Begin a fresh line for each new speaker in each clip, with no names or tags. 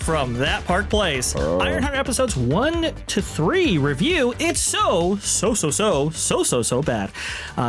from That Park Place. Ironheart episodes 1 to 3 review. It's so bad.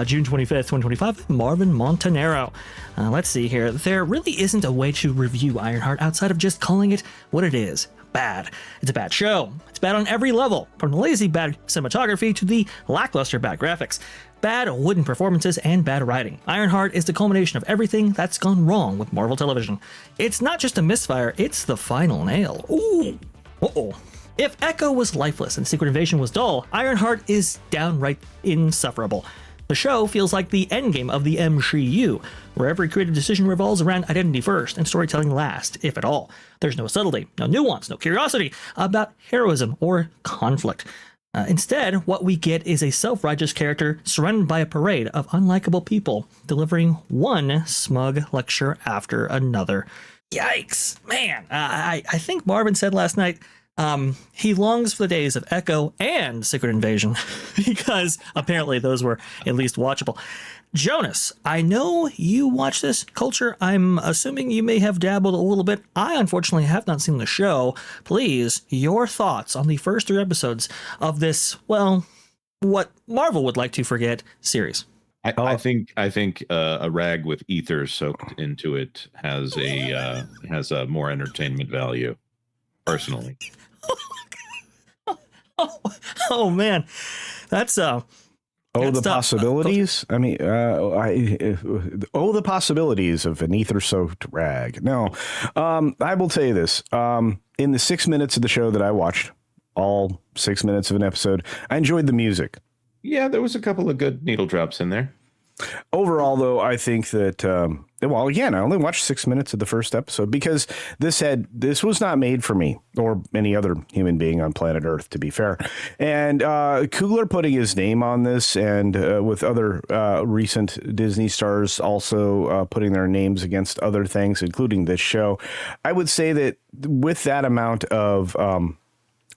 June 25th, 2025, Marvin, Montenaro. Let's see here. There really isn't a way to review Ironheart outside of just calling it what it is. Bad. It's a bad show. It's bad on every level, from the lazy bad cinematography to the lackluster bad graphics, bad wooden performances, and bad writing. Ironheart is the culmination of everything that's gone wrong with Marvel television. It's not just a misfire, it's the final nail. Ooh. Uh-oh. If Echo was lifeless and Secret Invasion was dull, Ironheart is downright insufferable. The show feels like the endgame of the MCU, where every creative decision revolves around identity first and storytelling last, if at all. There's no subtlety, no nuance, no curiosity about heroism or conflict. Instead, what we get is a self-righteous character surrounded by a parade of unlikable people, delivering one smug lecture after another. Yikes, man. I think Marvin said last night, he longs for the days of Echo and Secret Invasion, because apparently those were at least watchable. Jonas, I know you watch this culture. I'm assuming you may have dabbled a little bit. I unfortunately have not seen the show. Please, your thoughts on the first 3 episodes of this, well, what Marvel would like to forget series.
I think a rag with ether soaked into it has a more entertainment value, personally.
Oh man, that's
the possibilities. The possibilities of an ether-soaked rag. No, I will tell you this. In the 6 minutes of the show that I watched, all 6 minutes of an episode, I enjoyed the music.
Yeah, there was a couple of good needle drops in there.
Overall, though, I think that, well, again, I only watched 6 minutes of the first episode because this was not made for me or any other human being on planet Earth, to be fair. And Coogler putting his name on this, and with other recent Disney stars also putting their names against other things, including this show, I would say that with that amount of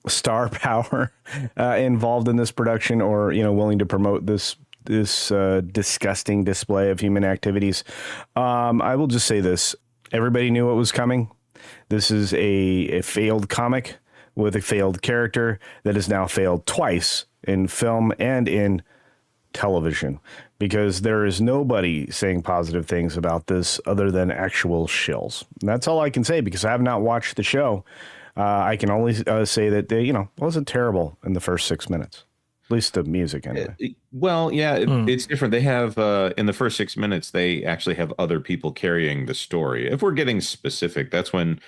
star power involved in this production, or willing to promote this disgusting display of human activities, I will just say this. Everybody knew what was coming. This is a failed comic with a failed character that has now failed twice in film and in television, because there is nobody saying positive things about this other than actual shills. And that's all I can say, because I have not watched the show. I can only say that they, wasn't terrible in the first 6 minutes. At least the music, anyway.
Well, yeah, it's different. They have, in the first 6 minutes, they actually have other people carrying the story. If we're getting specific, that's when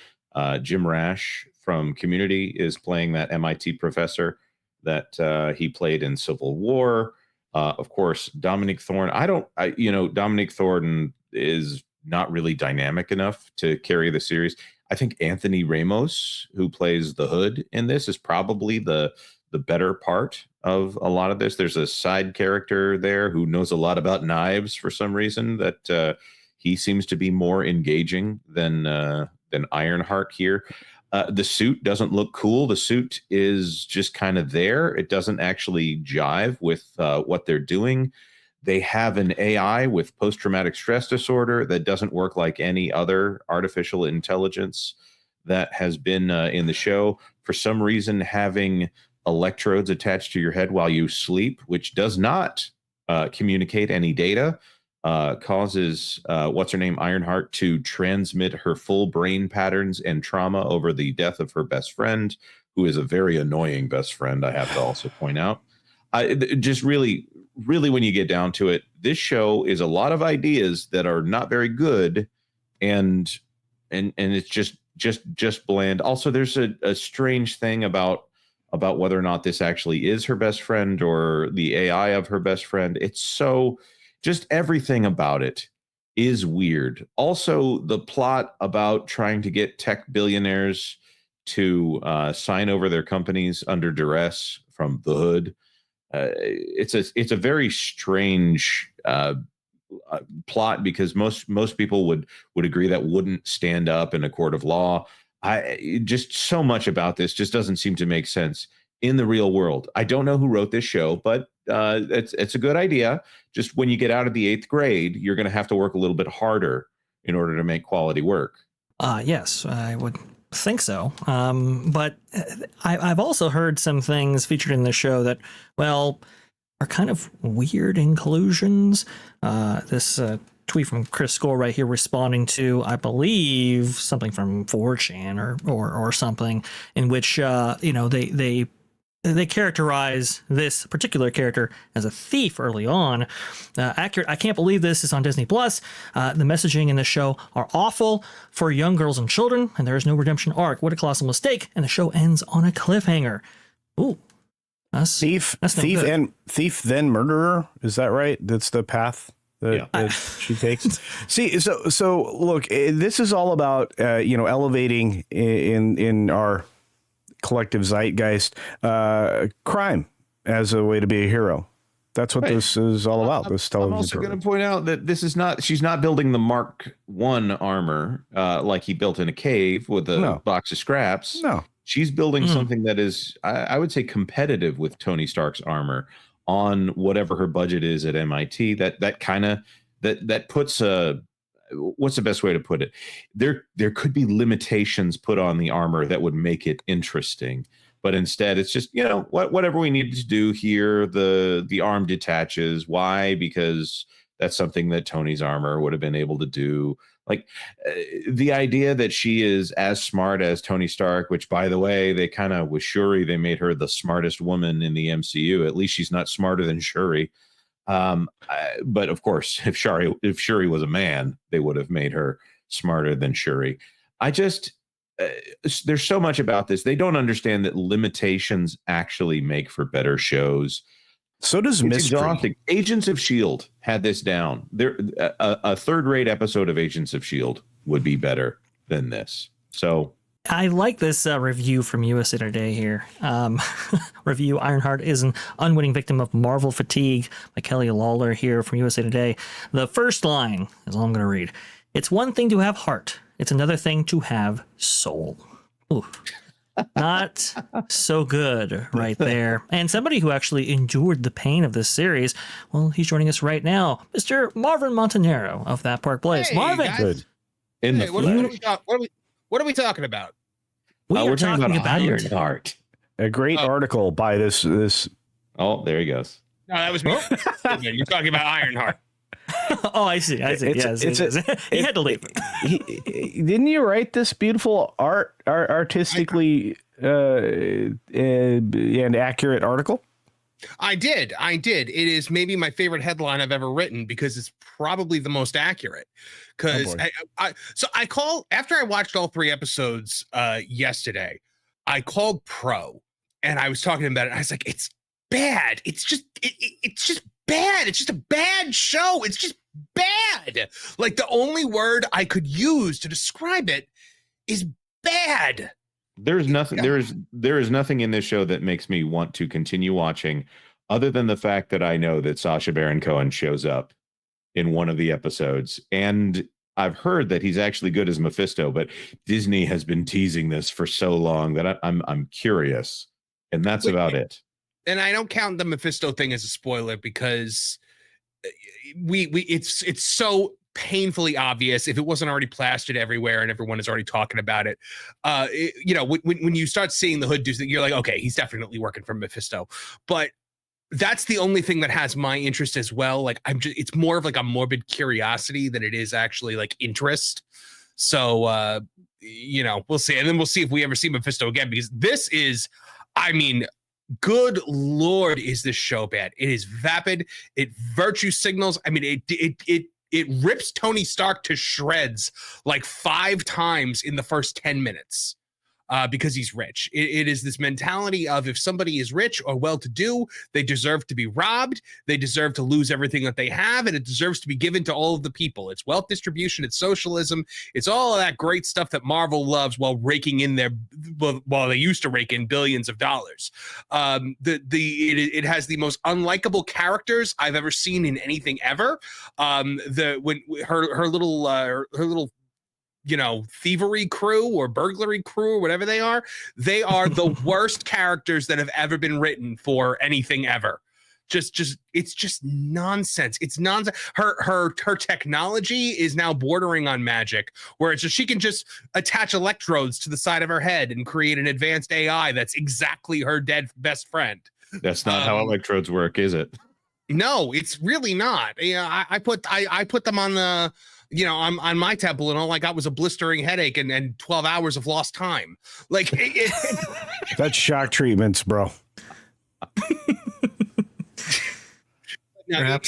Jim Rash from Community is playing that MIT professor that he played in Civil War. Of course, Dominic Thorne. Dominic Thorne is not really dynamic enough to carry the series. I think Anthony Ramos, who plays the Hood in this, is probably the better part of a lot of this. There's a side character there who knows a lot about knives for some reason, that he seems to be more engaging than Ironheart here. The suit doesn't look cool. The suit is just kind of there. It doesn't actually jive with what they're doing. They have an AI with post-traumatic stress disorder that doesn't work like any other artificial intelligence that has been in the show. For some reason, having electrodes attached to your head while you sleep, which does not communicate any data, causes what's her name, Ironheart, to transmit her full brain patterns and trauma over the death of her best friend, who is a very annoying best friend, I have to also point out. Just really, when you get down to it, this show is a lot of ideas that are not very good, and it's just bland. Also, there's a strange thing about whether or not this actually is her best friend or the AI of her best friend. It's so, just everything about it is weird. Also, the plot about trying to get tech billionaires to sign over their companies under duress from the Hood. It's a very strange plot, because most people would agree that wouldn't stand up in a court of law. Just so much about this just doesn't seem to make sense in the real world. I don't know who wrote this show, but it's a good idea. Just when you get out of the 8th grade, you're going to have to work a little bit harder in order to make quality work.
Yes, I would think so. But I've also heard some things featured in the show that, well, are kind of weird inclusions. This tweet from Chris Score right here responding to, I believe, something from 4chan or something, in which they characterize this particular character as a thief early on. Accurate. I can't believe this is on Disney Plus. The messaging in the show are awful for young girls and children, and there is no redemption arc. What a colossal mistake! And the show ends on a cliffhanger. Ooh, that's
thief,
good.
and thief, then murderer. Is that right? That's the path that she takes. See, so look, this is all about elevating in our collective zeitgeist crime as a way to be a hero. That's what this is all about. This television.
I'm also going to point out that this is not. She's not building the Mark I armor like he built in a cave with a box of scraps.
No, she's
building something that is, I would say, competitive with Tony Stark's armor on whatever her budget is at MIT. That kind of that puts a. What's the best way to put it? There could be limitations put on the armor that would make it interesting, but instead it's just whatever we needed to do here. The arm detaches. Why? Because that's something that Tony's armor would have been able to do. Like the idea that she is as smart as Tony Stark, which, by the way, they kind of with Shuri, they made her the smartest woman in the MCU. At least she's not smarter than Shuri. But of course, if Shuri was a man, they would have made her smarter than Shuri. There's so much about this. They don't understand that limitations actually make for better shows.
So does mystery.
Exhausting. Agents of S.H.I.E.L.D. had this down. A third-rate episode of Agents of S.H.I.E.L.D. would be better than this. So
I like this review from USA Today here. Review: Ironheart is an unwitting victim of Marvel fatigue by Kelly Lawler here from USA Today. The first line is all I'm going to read. It's one thing to have heart. It's another thing to have soul. Ooh. Not so good right there. And somebody who actually endured the pain of this series, well, he's joining us right now, Mr. Marvin Montenaro of That Park Place.
Hey,
Marvin!
Guys.
Hey,
what are we talking about?
We're
talking about Ironheart.
A great article by this.
Oh, there he goes.
No, that was me. You're talking about Ironheart.
Oh, I see. He had to leave.
Didn't you write this beautiful artistically and accurate article?
I did. It is maybe my favorite headline I've ever written because it's probably the most accurate. Because after I watched all 3 episodes yesterday, I called Pro and I was talking about it. And I was like, it's bad. It's just bad. It's just a bad show. It's just bad. Like the only word I could use to describe it is bad.
There is nothing in this show that makes me want to continue watching, other than the fact that I know that Sacha Baron Cohen shows up in one of the episodes, and I've heard that he's actually good as Mephisto. But Disney has been teasing this for so long that I'm curious, and that's about it.
And I don't count the Mephisto thing as a spoiler because it's so painfully obvious. If it wasn't already plastered everywhere and everyone is already talking about it, when you start seeing the hood do, you're like, okay, he's definitely working for Mephisto. But that's the only thing that has my interest as well. Like it's more of like a morbid curiosity than it is actually like interest. So we'll see, and then we'll see if we ever see Mephisto again, because this is, good Lord, is this show bad? It is vapid. It virtue signals. It rips Tony Stark to shreds like 5 times in the first 10 minutes because he's rich. It is this mentality of if somebody is rich or well-to-do, they deserve to be robbed. They deserve to lose everything that they have, and it deserves to be given to all of the people. It's wealth distribution. It's socialism. It's all of that great stuff that Marvel loves while they used to rake in billions of dollars. It has the most unlikable characters I've ever seen in anything ever. Her little thievery crew or burglary crew or whatever they are the worst characters that have ever been written for anything ever. it's just nonsense. It's nonsense. Her technology is now bordering on magic, where it's just she can just attach electrodes to the side of her head and create an advanced AI that's exactly her dead best friend.
That's not how electrodes work, is it?
No, it's really not. Yeah, I put them on the on my temple, and all I got was a blistering headache and 12 hours of lost time. Like
that's shock treatments, bro.
No,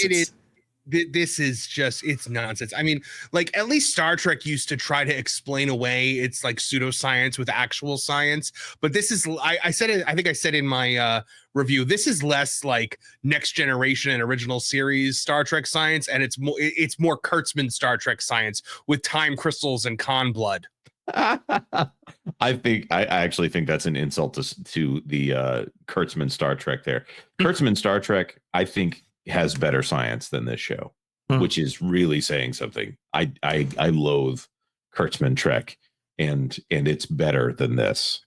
this is just, it's nonsense. I mean, like, at least Star Trek used to try to explain away its like pseudoscience with actual science, but this is, I said it, I think I said in my review, this is less like Next Generation and original series Star Trek science, and it's more Kurtzman Star Trek science with time crystals and con blood.
I actually think that's an insult to the Kurtzman Star Trek there. Kurtzman Star Trek, I think, has better science than this show, which is really saying something. I loathe Kurtzman Trek, and it's better than this.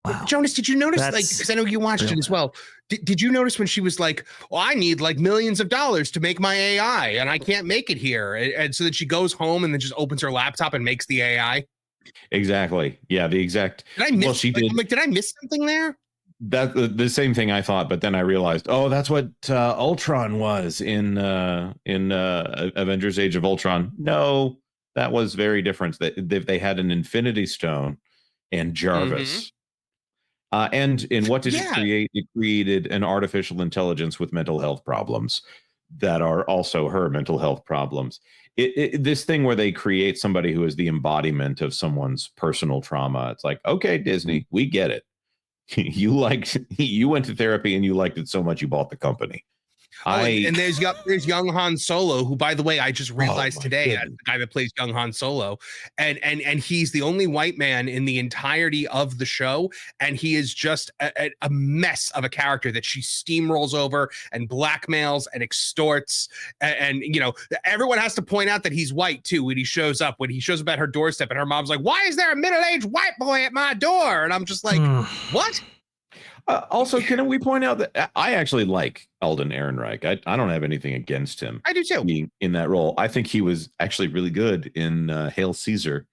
Wow. Jonas, did you notice, like, because I know you watched it as well. Did you notice when she was like, well, I need like millions of dollars to make my AI and I can't make it here. And so then she goes home and then just opens her laptop and makes the AI.
Exactly. Yeah. The exact.
Did I miss, well, she did. I'm like, did I miss something there?
That the same thing I thought, but then I realized, oh, that's what Ultron was in Avengers: Age of Ultron. No, that was very different. They had an Infinity Stone and Jarvis. And in what did it create? It created an artificial intelligence with mental health problems that are also her mental health problems. This thing where they create somebody who is the embodiment of someone's personal trauma. It's like, okay, Disney, we get it. You went to therapy and you liked it so much you bought the company.
And there's young Han Solo, who, by the way, I just realized today, that's the guy that plays young Han Solo, and he's the only white man in the entirety of the show, and he is just a mess of a character that she steamrolls over and blackmails and extorts, and you know, everyone has to point out that he's white too when he shows up at her doorstep, and her mom's like, "Why is there a middle-aged white boy at my door?" And I'm just like, what?
Also, can we point out that I actually like Alden Ehrenreich? I don't have anything against him.
I do too.
Being in that role, I think he was actually really good in Hail Caesar,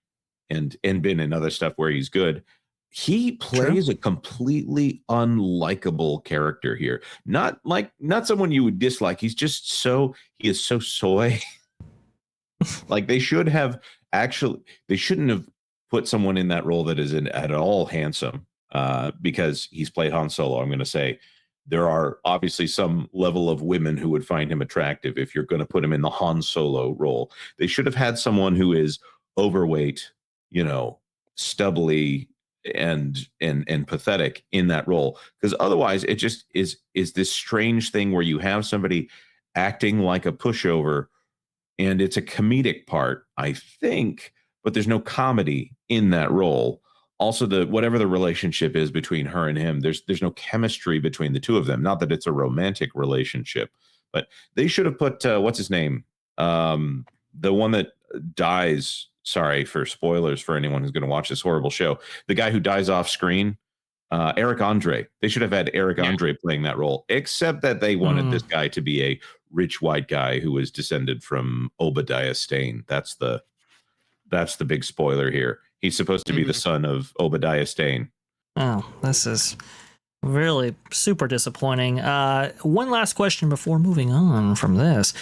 and been in other stuff where he's good. He plays a completely unlikable character here. Not someone you would dislike. He is so soy. Like they shouldn't have put someone in that role that isn't at all handsome. Because he's played Han Solo. I'm going to say there are obviously some level of women who would find him attractive if you're going to put him in the Han Solo role. They should have had someone who is overweight, stubbly and pathetic in that role, because otherwise it just is this strange thing where you have somebody acting like a pushover, and it's a comedic part, I think, but there's no comedy in that role. Also, whatever the relationship is between her and him, there's no chemistry between the two of them. Not that it's a romantic relationship, but they should have put what's his name, the one that dies. Sorry for spoilers for anyone who's going to watch this horrible show. The guy who dies off screen, Eric Andre. They should have had Eric Andre playing that role, except that they wanted this guy to be a rich white guy who was descended from Obadiah Stane. That's the big spoiler here. He's supposed to be the son of Obadiah Stane.
Oh, this is really super disappointing. One last question before moving on from this.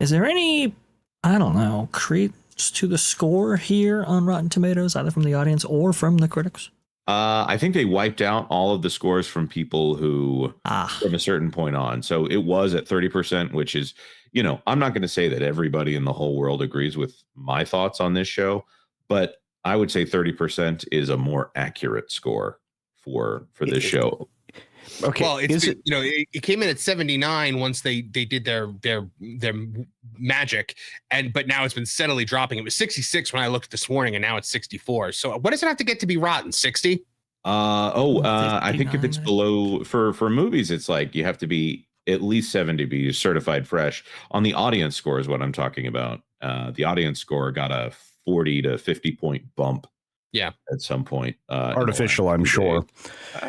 Is there any, I don't know, credence to the score here on Rotten Tomatoes, either from the audience or from the critics?
I think they wiped out all of the scores from people who from a certain point on. So it was at 30%, which is, I'm not going to say that everybody in the whole world agrees with my thoughts on this show, but I would say 30% is a more accurate score for this show.
Okay.
Well, it came in at 79 once they did their magic, but now it's been steadily dropping. It was 66 when I looked this morning, and now it's 64. So what does it have to get to be rotten? 60?
I think if it's below for movies, it's like you have to be at least 70 to be certified fresh. On the audience score is what I'm talking about. The audience score got a 40 to 50 point bump.
Yeah.
At some point.
Artificial, I'm sure.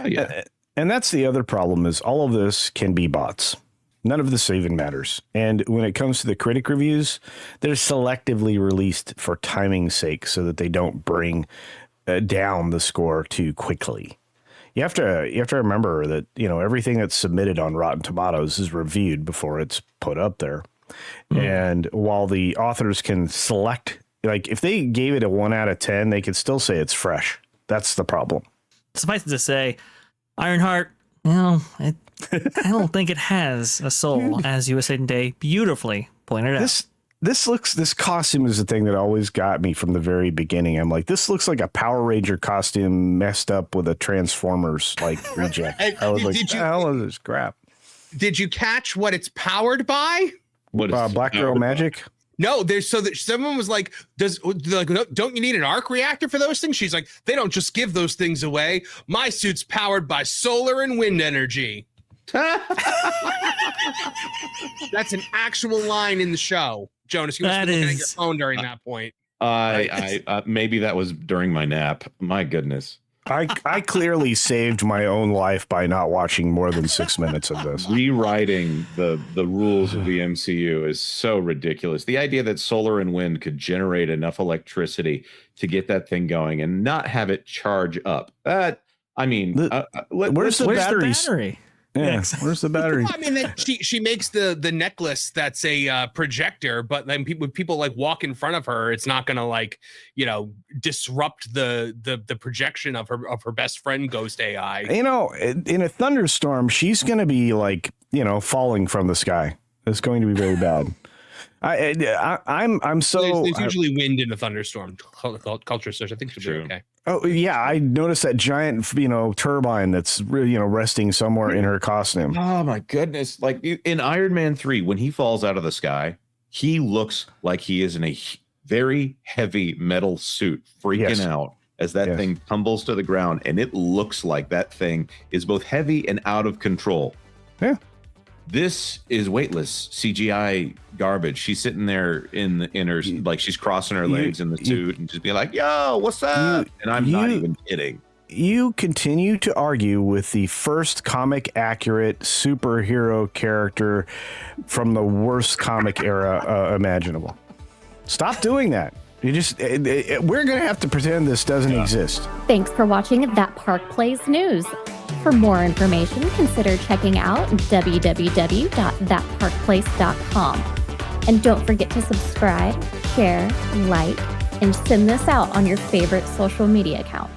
Yeah.
And that's the other problem is all of this can be bots. None of this even matters. And when it comes to the critic reviews, they're selectively released for timing's sake so that they don't bring down the score too quickly. You have to remember that, everything that's submitted on Rotten Tomatoes is reviewed before it's put up there. And while the authors can select, like if they gave it a 1 out of 10, they could still say it's fresh. That's the problem.
Suffice it to say, Ironheart, I don't think it has a soul, as USA Today beautifully pointed out.
This costume is the thing that always got me from the very beginning. I'm like, this looks like a Power Ranger costume messed up with a Transformers reject. I was like, what the hell is this crap?
Did you catch what it's powered by?
What is
Black Girl Magic?
No, someone was like, don't you need an arc reactor for those things? She's like, they don't just give those things away. My suit's powered by solar and wind energy. That's an actual line in the show. Jonas, you must be looking at your phone during that point.
I maybe that was during my nap. My goodness.
I clearly saved my own life by not watching more than 6 minutes of this.
Rewriting the rules of the MCU is so ridiculous. The idea that solar and wind could generate enough electricity to get that thing going and not have it charge up. Where's
the battery? Yeah, where's the battery?
Well, I mean, she makes the necklace that's a projector, but then people like walk in front of her, it's not gonna disrupt the projection of her best friend Ghost AI.
In a thunderstorm, she's gonna be falling from the sky. It's going to be very bad. I'm so.
There's usually wind in a thunderstorm. Culture search. I think should be okay.
Oh yeah, I noticed that giant turbine that's resting somewhere in her costume.
Oh my goodness! Like in Iron Man 3, when he falls out of the sky, he looks like he is in a very heavy metal suit, freaking out as that thing tumbles to the ground, and it looks like that thing is both heavy and out of control.
Yeah.
This is weightless CGI garbage. She's sitting there in her she's crossing her legs in the suit and just being like, "Yo, what's up?" And I'm not even kidding.
You continue to argue with the first comic accurate superhero character from the worst comic era imaginable. Stop doing that. We're gonna have to pretend this doesn't exist.
Thanks for watching That Park Plays News. For more information, consider checking out www.thatparkplace.com. And don't forget to subscribe, share, like, and send this out on your favorite social media accounts.